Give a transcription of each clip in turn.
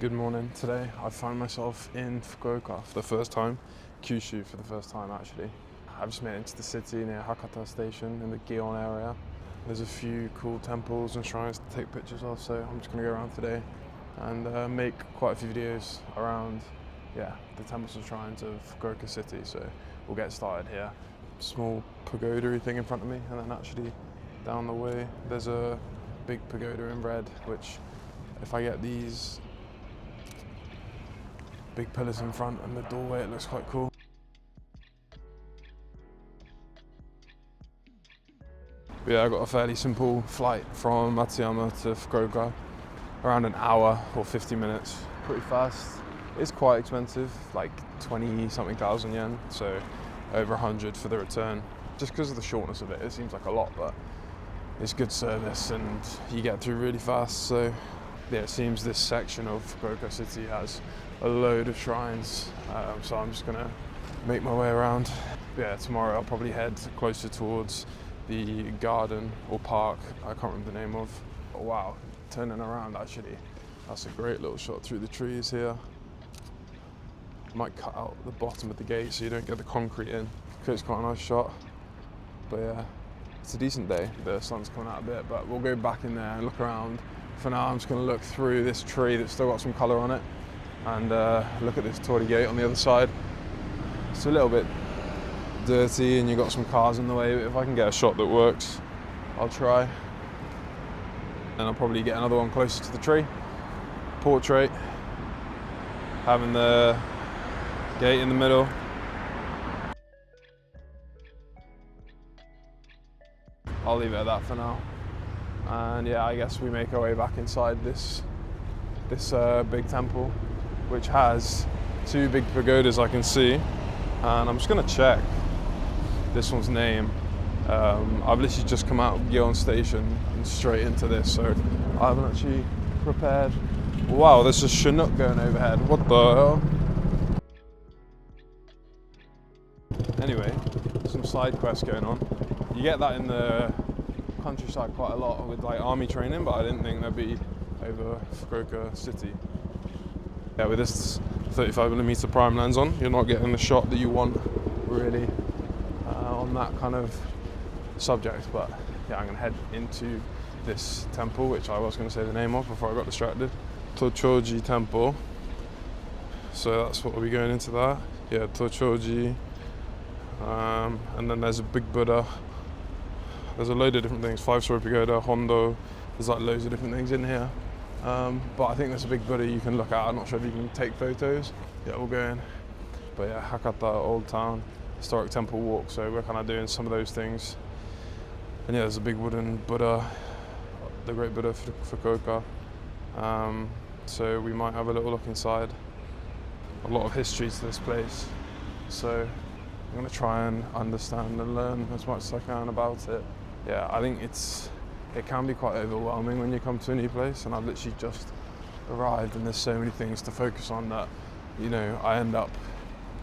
Good morning. Today I find myself in Fukuoka for the first time, Kyushu for the first time actually. I've just made it into the city near Hakata Station in the Gion area. There's a few cool temples and shrines to take pictures of, so I'm just going to go around today and make quite a few videos around the temples and shrines of Fukuoka city. So we'll get started here. Small pagoda thing in front of me, and then actually down the way there's a big pagoda in red, which if I get these big pillars in front and the doorway, it looks quite cool. But yeah, I got a fairly simple flight from Matsuyama to Fukuoka, around an hour or 50 minutes. Pretty fast. It's quite expensive, like 20 something thousand yen, so over 100 for the return. Just because of the shortness of it, it seems like a lot, but it's good service and you get through really fast. So yeah, it seems this section of Fukuoka city has a load of shrines, so I'm just gonna make my way around. Yeah, tomorrow I'll probably head closer towards the garden or park, I can't remember the name of. Oh, wow, turning around actually, that's a great little shot through the trees here. Might cut out the bottom of the gate so you don't get the concrete in, because it's quite a nice shot. But yeah, it's a decent day. The sun's coming out a bit, but we'll go back in there and look around. For now, I'm just going to look through this tree that's still got some colour on it and look at this torii gate on the other side. It's a little bit dirty and you've got some cars in the way, but if I can get a shot that works, I'll try. And I'll probably get another one closer to the tree. Portrait, having the gate in the middle. I'll leave it at that for now. And yeah, I guess we make our way back inside this big temple, which has two big pagodas I can see. And I'm just gonna check this one's name. I've literally just come out of Gion Station and straight into this, so I haven't actually prepared. Wow, there's a Chinook going overhead. What the hell? Anyway, some side quests going on. You get that in the countryside quite a lot with like army training, but I didn't think there'd be over Fukuoka city. Yeah, with this 35mm prime lens on, you're not getting the shot that you want really on that kind of subject. But yeah, I'm gonna head into this temple, which I was gonna say the name of before I got distracted. Tochoji Temple. So that's what we'll be going into that. Yeah, Tochoji. And then there's a big Buddha. There's a load of different things, 5-story pagoda, Hondo, there's like loads of different things in here. But I think there's a big Buddha you can look at. I'm not sure if you can take photos. Yeah, we'll go in. But yeah, Hakata, Old Town, Historic Temple Walk, so we're kind of doing some of those things. And yeah, there's a big wooden Buddha, the Great Buddha for Fukuoka. So we might have a little look inside. A lot of history to this place. So I'm going to try and understand and learn as much as I can about it. Yeah, I think it can be quite overwhelming when you come to a new place, and I've literally just arrived and there's so many things to focus on that, you know, I end up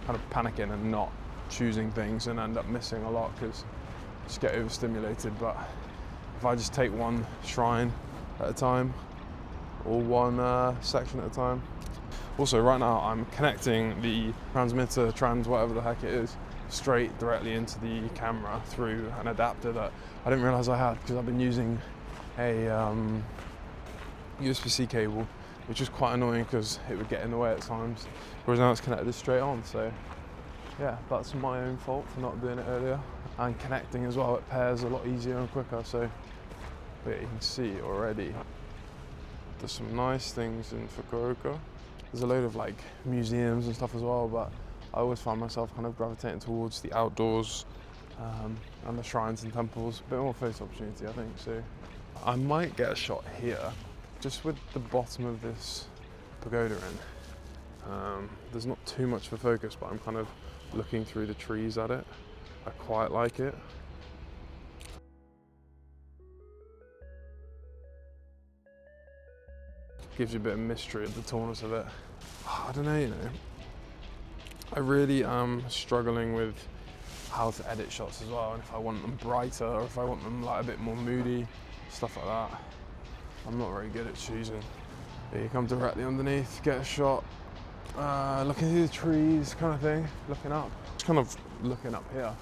kind of panicking and not choosing things and end up missing a lot because I just get overstimulated. But if I just take one shrine at a time or one section at a time. Also, right now I'm connecting the transmitter, whatever the heck it is, straight directly into the camera through an adapter that I didn't realise I had, because I've been using a USB-C cable, which was quite annoying because it would get in the way at times, whereas now it's connected straight on. So yeah, that's my own fault for not doing it earlier. And connecting as well, it pairs a lot easier and quicker. So but you can see already there's some nice things in Fukuoka. There's a load of like museums and stuff as well, but I always find myself kind of gravitating towards the outdoors and the shrines and temples. A bit more photo opportunity, I think. So I might get a shot here, just with the bottom of this pagoda in. There's not too much for focus, but I'm kind of looking through the trees at it. I quite like it. Gives you a bit of mystery of the tallness of it. I don't know, you know. I really am struggling with how to edit shots as well, and if I want them brighter or if I want them like a bit more moody, stuff like that. I'm not very good at choosing. Yeah, you come directly underneath, get a shot, looking through the trees kind of thing, looking up. Just kind of looking up here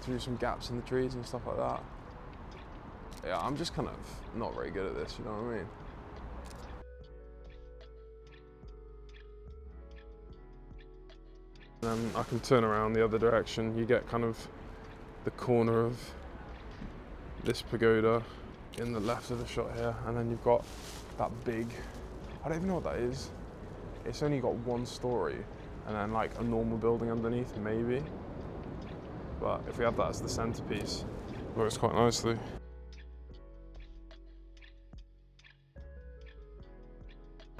through some gaps in the trees and stuff like that. Yeah, I'm just kind of not very good at this, you know what I mean? And then I can turn around the other direction. You get kind of the corner of this pagoda in the left of the shot here, and then you've got that big, I don't even know what that is. It's only got one story, and then like a normal building underneath, maybe. But if we have that as the centerpiece, it works quite nicely.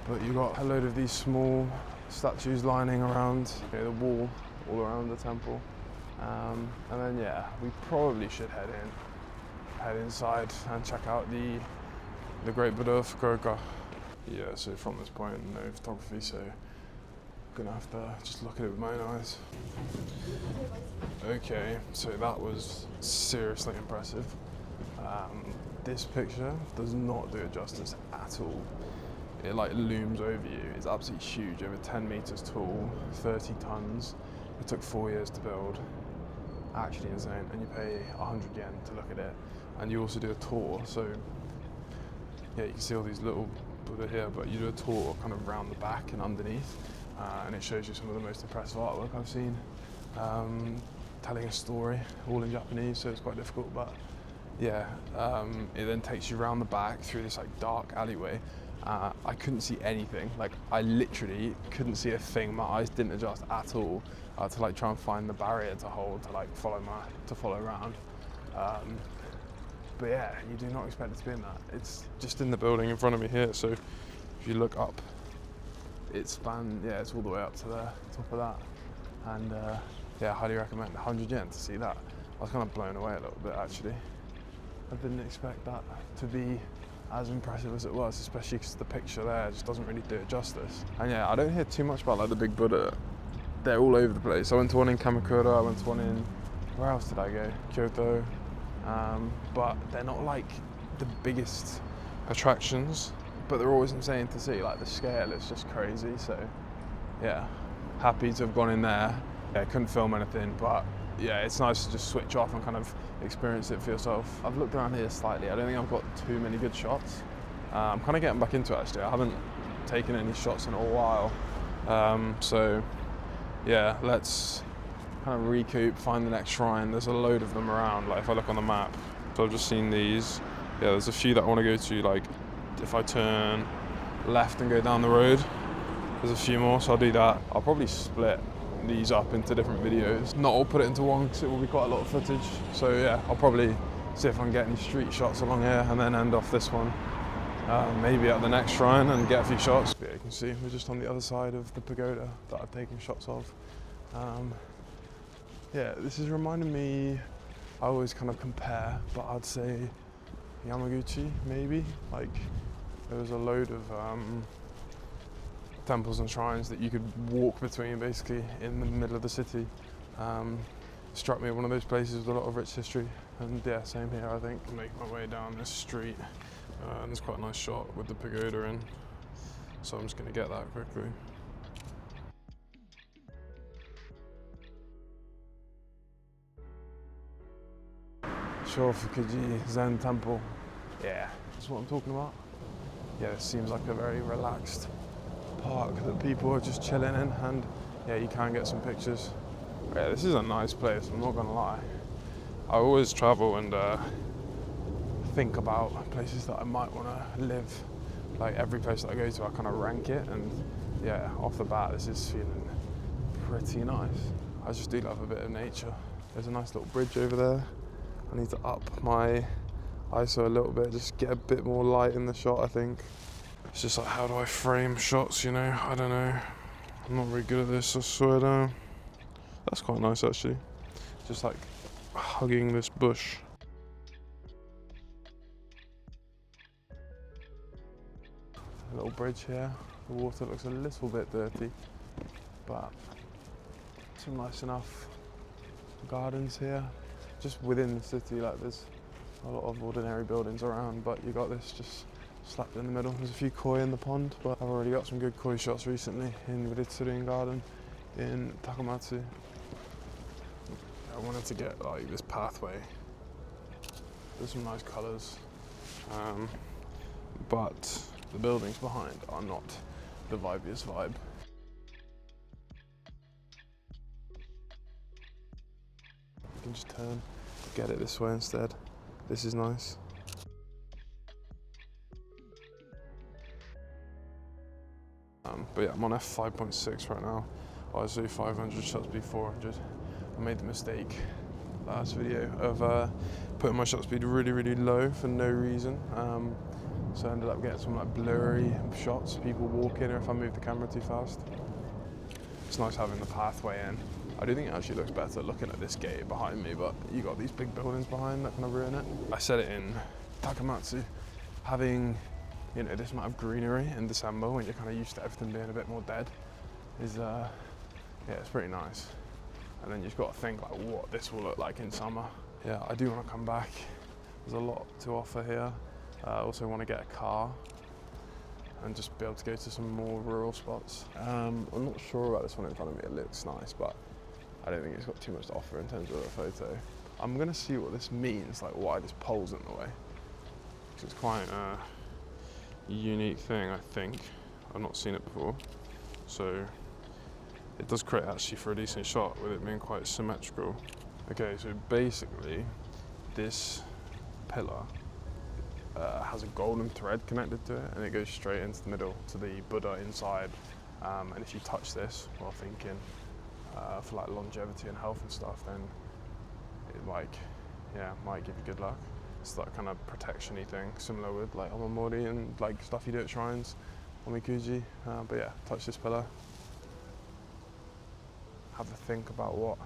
But you've got a load of these small statues lining around the wall, all around the temple. And then yeah, we probably should head inside and check out the Great Buddha of Fukuoka. Yeah, so from this point, no photography, so I'm gonna have to just look at it with my own eyes. Okay, so that was seriously impressive. This picture does not do it justice at all. It like looms over you. It's absolutely huge, over 10 meters tall, 30 tons. It took 4 years to build. Actually insane, and you pay 100 yen to look at it. And you also do a tour, so yeah, you can see all these little Buddha here, but you do a tour kind of around the back and underneath, and it shows you some of the most impressive artwork I've seen. Telling a story, all in Japanese, so it's quite difficult, but yeah, it then takes you around the back through this like dark alleyway. I couldn't see anything, like I literally couldn't see a thing. My eyes didn't adjust at all to like try and find the barrier to hold, to like follow around. But yeah, you do not expect it to be in that. It's just in the building in front of me here, so if you look up, it's it's all the way up to the top of that. And yeah, I highly recommend 100 yen to see that. I was kind of blown away a little bit actually. I didn't expect that to be as impressive as it was, especially because the picture there just doesn't really do it justice. And yeah, I don't hear too much about like the big Buddha. They're all over the place. I went to one in Kamakura, I went to one in, where else did I go? Kyoto. But they're not like the biggest attractions, but they're always insane to see. Like the scale is just crazy. So yeah, happy to have gone in there. Yeah, couldn't film anything, but yeah, it's nice to just switch off and kind of experience it for yourself. I've looked around here slightly. I don't think I've got too many good shots. I'm kind of getting back into it actually. I haven't taken any shots in a while. So yeah, let's kind of recoup, find the next shrine. There's a load of them around, like if I look on the map. So I've just seen these. Yeah, there's a few that I want to go to, like if I turn left and go down the road, there's a few more, so I'll do that. I'll probably split these up into different videos. Not all put it into one because it will be quite a lot of footage. So yeah, I'll probably see if I can get any street shots along here and then end off this one. Maybe at the next shrine and get a few shots. Yeah, you can see we're just on the other side of the pagoda that I've taken shots of. Yeah, this is reminding me, I always kind of compare, but I'd say Yamaguchi maybe. Like there was a load of temples and shrines that you could walk between basically in the middle of the city. Struck me one of those places with a lot of rich history, and yeah, same here I think. Make my way down this street, and there's quite a nice shot with the pagoda in, so I'm just going to get that quickly. Fukuoka Zen Temple. Yeah, that's what I'm talking about. Yeah, it seems like a very relaxed park that people are just chilling in, and yeah, you can get some pictures. Yeah, this is a nice place, I'm not gonna lie. I always travel and think about places that I might want to live. Like every place that I go to, I kind of rank it, and yeah, off the bat, this is feeling pretty nice. I just do love a bit of nature. There's a nice little bridge over there. I need to up my ISO a little bit, just get a bit more light in the shot, I think. It's just like, how do I frame shots, you know? I don't know. I'm not very good at this, I swear down. That's quite nice, actually. Just like hugging this bush. A little bridge here. The water looks a little bit dirty, but some nice enough gardens here. Just within the city, like there's a lot of ordinary buildings around, but you got this just slapped in the middle. There's a few koi in the pond, but I've already got some good koi shots recently in Ritsurin Garden in Takamatsu. I wanted to get like this pathway. There's some nice colours, but the buildings behind are not the vibiest vibe. You can just turn, get it this way instead. This is nice. But yeah, I'm on f5.6 right now. I was doing 500 shots, be 400. I made the mistake last video of putting my shot speed really, really low for no reason. So I ended up getting some like blurry shots, people walking, or if I move the camera too fast. It's nice having the pathway in. I do think it actually looks better looking at this gate behind me, but you got these big buildings behind that kind of ruin it. I said it in Takamatsu, having this amount of greenery in December when you're kind of used to everything being a bit more dead is yeah, it's pretty nice. And then you've got to think like what this will look like in summer. Yeah, I do want to come back. There's a lot to offer here. I also want to get a car and just be able to go to some more rural spots. I'm not sure about this one in front of me. It looks nice, but I don't think it's got too much to offer in terms of a photo. I'm gonna see what this means, like why this pole's in the way. Because it's quite a unique thing, I think. I've not seen it before. So it does create actually for a decent shot with it being quite symmetrical. Okay, so basically this pillar has a golden thread connected to it, and it goes straight into the middle to the Buddha inside. And if you touch this while thinking for like longevity and health and stuff, then it might give you good luck. It's that kind of protection-y thing, similar with like omamori and like stuff you do at shrines, omikuji. But yeah, touch this pillar. Have a think about what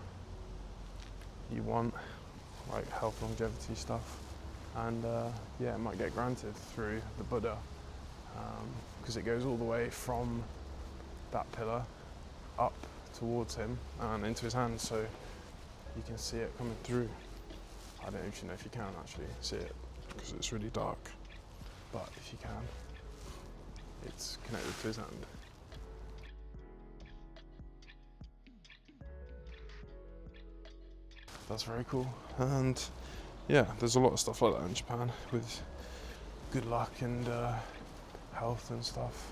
you want, like health, longevity stuff. And yeah, it might get granted through the Buddha, because it goes all the way from that pillar up towards him and into his hands, so you can see it coming through. I don't actually know if you can actually see it because it's really dark, but if you can, it's connected to his hand. That's very cool. And yeah, there's a lot of stuff like that in Japan with good luck and health and stuff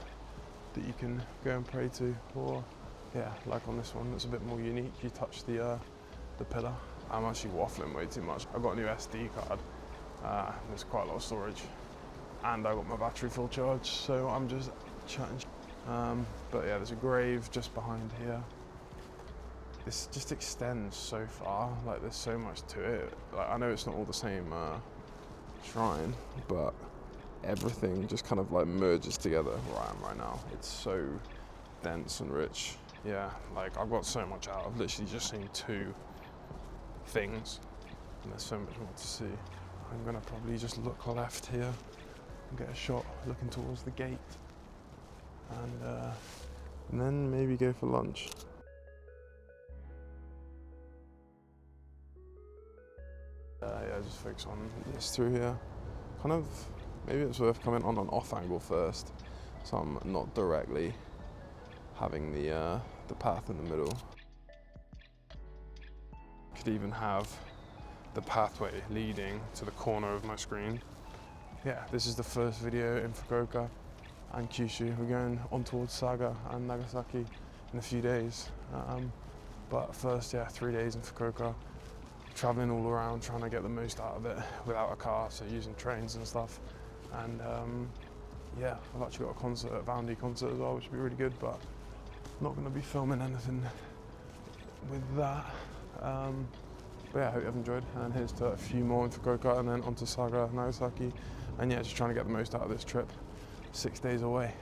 that you can go and pray to. Or yeah, like on this one, that's a bit more unique. You touch the pillar. I'm actually waffling way too much. I got a new SD card. There's quite a lot of storage, and I got my battery full charge, so I'm just chatting. But yeah, there's a grave just behind here. This just extends so far, like there's so much to it. Like, I know it's not all the same shrine, but everything just kind of like merges together where I am right now. It's so dense and rich. Yeah, like I've got so much out. I've literally just seen 2 things, and there's so much more to see. I'm gonna probably just look left here and get a shot looking towards the gate, and then maybe go for lunch. Yeah, just focus on this through here. Kind of, maybe it's worth coming on an off angle first, so I'm not directly having the path in the middle. Could even have the pathway leading to the corner of my screen. Yeah, this is the first video in Fukuoka and Kyushu. We're going on towards Saga and Nagasaki in a few days. But first, yeah, 3 days in Fukuoka. Traveling all around, trying to get the most out of it without a car, so using trains and stuff. And yeah, I've actually got a concert, a Vandy concert as well, which would be really good, but not going to be filming anything with that. But yeah, I hope you have enjoyed, and here's to a few more in Fukuoka and then on to Saga, Nagasaki. And yeah, just trying to get the most out of this trip. 6 days away.